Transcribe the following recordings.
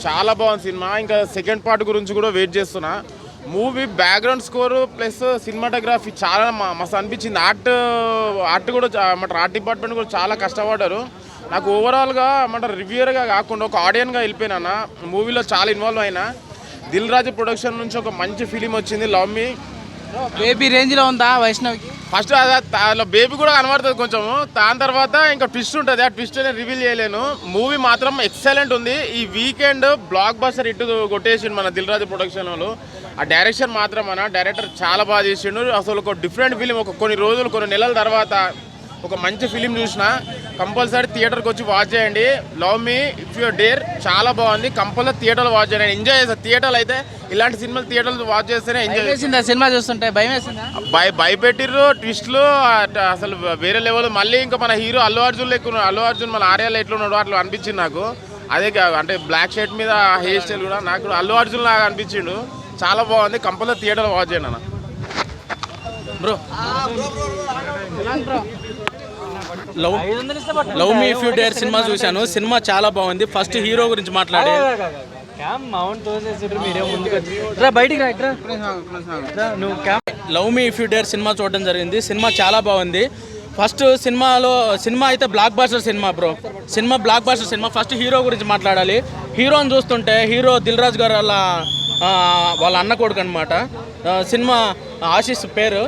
చాలా బాగుంది సినిమా. ఇంకా సెకండ్ పార్ట్ గురించి కూడా వెయిట్ చేస్తున్నా. Movie background score plus cinematography చాలా మస్తు అనిపించింది. ఆర్ట్ కూడా ఆర్ట్ డిపార్ట్మెంట్ కూడా చాలా కష్టపడ్డారు. నాకు ఓవరాల్గా రివ్యూయర్గా కాకుండా ఒక ఆడియన్గా వెళ్ళిపోయినా. మూవీలో చాలా ఇన్వాల్వ్ అయినా. దిల్ రాజు ప్రొడక్షన్ నుంచి ఒక మంచి ఫిలిం వచ్చింది లవ్ మీ. బేబీ రేంజ్లో ఉందా వైష్ణవ్కి? ఫస్ట్ అదే బేబీ కూడా కనబడుతుంది కొంచెము. దాని తర్వాత ఇంకా ట్విస్ట్ ఉంటుంది. ఆ ట్విస్ట్ అనేది రివీల్ చేయలేను. మూవీ మాత్రం ఎక్సలెంట్ ఉంది. ఈ వీకెండ్ బ్లాక్ బస్టర్ ఇటు కొట్టేసిండు మన దిల్ రాజు ప్రొడక్షన్ వాళ్ళు. ఆ డైరెక్షన్ మాత్రం డైరెక్టర్ చాలా బాగా చేసిండు. అసలు ఒక డిఫరెంట్ ఫిలిం. కొన్ని నెలల తర్వాత ఒక మంచి ఫిలిం చూసిన. కంపల్సరీ థియేటర్కి వచ్చి వాచ్ చేయండి. Love me if you're dare చాలా బాగుంది. కంపల్సరీ థియేటర్లో వాచ్ చేయండి. ఎంజాయ్ చేస్తాను. థియేటర్లు అయితే ఇలాంటి సినిమాలు థియేటర్లో వాచ్ చేస్తేనే ఎంజాయ్ చేసింది. సినిమా చూస్తుంటే భయం వేసిందా? భయపెట్టిర్రు ట్విస్ట్లు అసలు వేరే లెవెల్. మళ్ళీ ఇంకా మన హీరో అల్లు అర్జున్ మన ఆర్యాలో ఎట్లున్నాడు అట్లా అనిపించింది నాకు. అదే అంటే బ్లాక్ షర్ట్ మీద హెయిర్ స్టైల్ కూడా నాకు అల్లు అర్జున్ లాగా అనిపించిండు. చాలా బాగుంది. కంపల్సరీ థియేటర్లో వాచ్ చేయండి అన్న. Bro love me if you dare cinema చూశాను. సినిమా చాలా బాగుంది. ఫస్ట్ హీరో గురించి మాట్లాడే love me if you dare cinema చూడడం జరిగింది. సినిమా చాలా బాగుంది. ఫస్ట్ సినిమా అయితే blockbuster cinema bro. Cinema blockbuster cinema. First hero గురించి మాట్లాడాలి. హీరోని చూస్తుంటే హీరో దిల్ రాజు గారు వాళ్ళ అన్న కొడుకు అనమాట. సినిమా ఆశీష్ పేరు.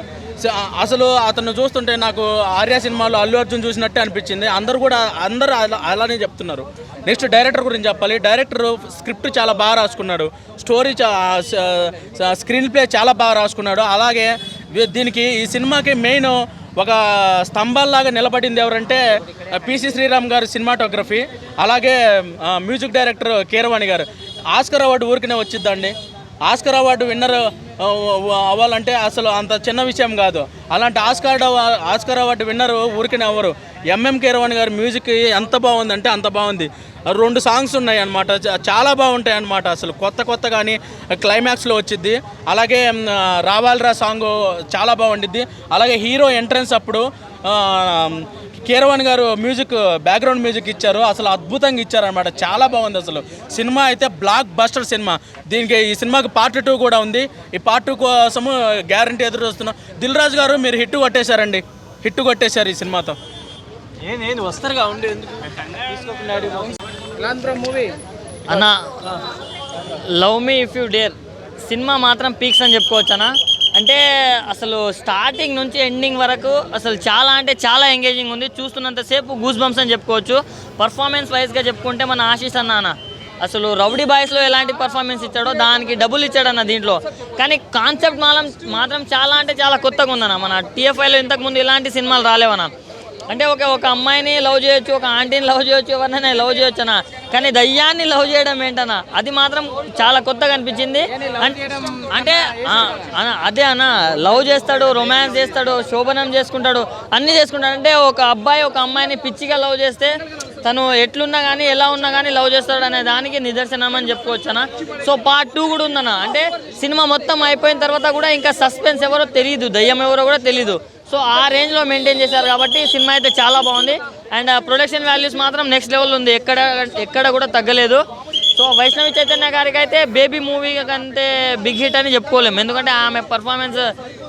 అసలు అతను చూస్తుంటే నాకు ఆర్య సినిమాలో అల్లు అర్జున్ చూసినట్టే అనిపించింది. అందరూ అలానే చెప్తున్నారు. నెక్స్ట్ డైరెక్టర్ గురించి చెప్పాలి. డైరెక్టర్ స్క్రిప్ట్ చాలా బాగా రాసుకున్నాడు. స్టోరీ స్క్రీన్ ప్లే చాలా బాగా రాసుకున్నాడు. అలాగే ఈ సినిమాకి మెయిన్ ఒక స్తంభాల్లాగా నిలబడింది ఎవరంటే పిసి శ్రీరామ్ గారు సినిమాటోగ్రఫీ. అలాగే మ్యూజిక్ డైరెక్టర్ కీరవాణి గారు. ఆస్కర్ అవార్డు ఊరికనే వచ్చిద్దండి. ఆస్కర్ అవార్డు విన్నర్ అవ్వాలంటే అసలు అంత చిన్న విషయం కాదు. అలాంటి ఆస్కర్ అవార్డు విన్నర్ ఊరికనే అవ్వరు. ఎంఎం కీరవాణి గారి మ్యూజిక్ ఎంత బాగుందంటే అంత బాగుంది. 2 సాంగ్స్ ఉన్నాయి అన్నమాట. చాలా బాగుంటాయి అన్నమాట. అసలు కొత్త కానీ క్లైమాక్స్లో వచ్చిద్ది. అలాగే రావాలరా సాంగ్ చాలా బాగుండిద్ది. అలాగే హీరో ఎంట్రన్స్ అప్పుడు కీరవాణి గారు బ్యాక్గ్రౌండ్ మ్యూజిక్ ఇచ్చారు. అసలు అద్భుతంగా ఇచ్చారనమాట. చాలా బాగుంది. అసలు సినిమా అయితే బ్లాక్ బస్టర్ సినిమా. ఈ సినిమాకి పార్ట్ 2 కూడా ఉంది. ఈ పార్ట్ 2 కోసము గ్యారంటీ ఎదురు చూస్తున్నాం. దిల్ రాజు గారు మీరు హిట్ కొట్టేశారండి. హిట్ కొట్టేశారు ఈ సినిమాతో. వస్తారుగా ఉండి మూవీ అన్న love me if you dare cinema మాత్రం పీక్స్ అని చెప్పుకోవచ్చు అన్న. అంటే అసలు స్టార్టింగ్ నుంచి ఎండింగ్ వరకు అసలు చాలా అంటే చాలా ఎంగేజింగ్ ఉంది. చూస్తున్నంతసేపు గూస్ బంప్స్ అని చెప్పుకోవచ్చు. పర్ఫార్మెన్స్ వైజ్గా చెప్పుకుంటే మన ఆశీష్ అన్న అసలు రౌడీ బాయ్స్లో ఎలాంటి పర్ఫార్మెన్స్ ఇచ్చాడో దానికి డబుల్ ఇచ్చాడన్న దీంట్లో. కానీ కాన్సెప్ట్ మాత్రం చాలా అంటే చాలా కొత్తగా ఉందన్న. మన టీఎఫ్ఐలో ఇంతకుముందు ఇలాంటి సినిమాలు రాలేవన్న. అంటే ఒక అమ్మాయిని లవ్ చేయొచ్చు, ఒక ఆంటీని లవ్ చేయొచ్చు, ఎవరినైనా లవ్ చేయొచ్చు అన్న. కానీ దయ్యాన్ని లవ్ చేయడం ఏంటన్నా అది మాత్రం చాలా కొత్తగా అనిపించింది. అంటే అదే అన్న లవ్ చేస్తాడు, రొమాన్స్ చేస్తాడు, శోభనం చేసుకుంటాడు, అన్నీ చేసుకుంటాడు. అంటే ఒక అబ్బాయి ఒక అమ్మాయిని పిచ్చిగా లవ్ చేస్తే తను ఎట్లున్నా కానీ ఎలా ఉన్నా కానీ లవ్ చేస్తాడు అనే దానికి నిదర్శనం అని చెప్పుకోవచ్చు అన్న. సో పార్ట్ 2 కూడా ఉందన్న. అంటే సినిమా మొత్తం అయిపోయిన తర్వాత కూడా ఇంకా సస్పెన్స్ ఎవరో తెలియదు, దయ్యం ఎవరో కూడా తెలీదు. సో ఆ రేంజ్లో మెయింటైన్ చేశారు కాబట్టి సినిమా అయితే చాలా బాగుంది. అండ్ ప్రొడక్షన్ వాల్యూస్ మాత్రం నెక్స్ట్ లెవెల్ ఉంది. ఎక్కడ కూడా తగ్గలేదు. సో వైష్ణవి చైతన్య గారికి అయితే బేబీ మూవీ కంటే బిగ్ హిట్ అని చెప్పుకోలేము. ఎందుకంటే ఆమె పర్ఫార్మెన్స్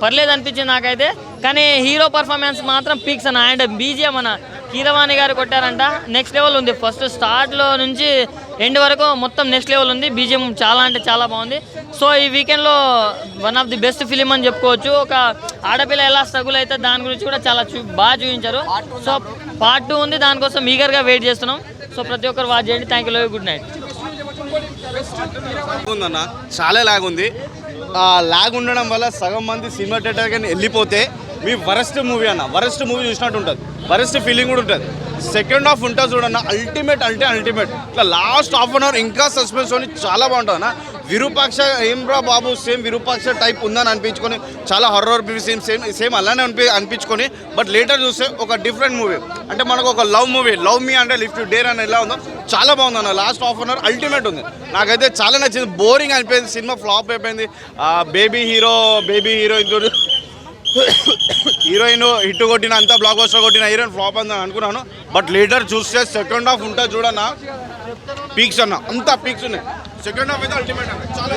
పర్లేదు అనిపించింది నాకైతే. కానీ హీరో పర్ఫార్మెన్స్ మాత్రం పీక్స్ అన్న. అండ్ బీజిఎం మన కీరవాణి గారు కొట్టారంట. నెక్స్ట్ లెవెల్ ఉంది. ఫస్ట్ స్టార్ట్లో నుంచి ఎండ్ వరకు మొత్తం నెక్స్ట్ లెవెల్ ఉంది. బీజిఎం చాలా అంటే చాలా బాగుంది. సో ఈ వీకెండ్లో one of the best film అని చెప్పుకోవచ్చు. ఒక ఆడపిల్ల ఎలా స్ట్రగుల్ అయితే దాని గురించి కూడా చాలా బాగా చూపించారు. సో పార్ట్ 2 ఉంది. దానికోసం ఈగర్గా వెయిట్ చేస్తున్నాం. సో ప్రతి ఒక్కరు వాచ్ చేయండి. Thank you. Good night. ఉందన్న చాలా లాగ్ ఉంది. లాగ్ ఉండడం వల్ల సగం మంది సినిమా థియేటర్ కానీ వెళ్ళిపోతే మీ వరస్ట్ మూవీ అన్న. వరస్ట్ మూవీ చూసినట్టు ఉంటుంది. వరస్ట్ ఫీలింగ్ కూడా ఉంటుంది. సెకండ్ హాఫ్ ఉంటుంది చూడన్న అల్టిమేట్ ఇట్లా లాస్ట్ హాఫ్ అన్ అవర్ ఇంకా సస్పెన్స్ అని చాలా బాగుంటుంది అన్న. విరూపాక్ష ఏంబ్రా బాబు సేమ్ విరూపాక్ష టైప్ ఉందని అనిపించుకొని చాలా హర్రర్ సేమ్ అలానే అనిపించుకొని బట్ లేటర్ చూస్తే ఒక డిఫరెంట్ మూవీ. అంటే మనకు ఒక లవ్ మూవీ లవ్ మీ అంటే లిఫ్ట్ డేర్ అని ఎలా ఉందో చాలా బాగుంది అన్న. Last half an hour ultimate ఉంది. నాకైతే చాలా నచ్చింది. బోరింగ్ అయిపోయింది. సినిమా ఫ్లాప్ అయిపోయింది. బేబీ హీరోయిన్ హిట్ కొట్టిన అంతా బ్లాక్ బస్టర్ కొట్టిన హీరోయిన్ ఫ్లాప్ అందని అనుకున్నాను. బట్ లేటర్ చూస్తే సెకండ్ హాఫ్ ఉంటుంది చూడన్నా పీక్స్ అన్న, అంతా పీక్స్ ఉన్నాయి. సెకండ్ హాఫ్ అయితే అల్టిమేట్ అన్న, చాలా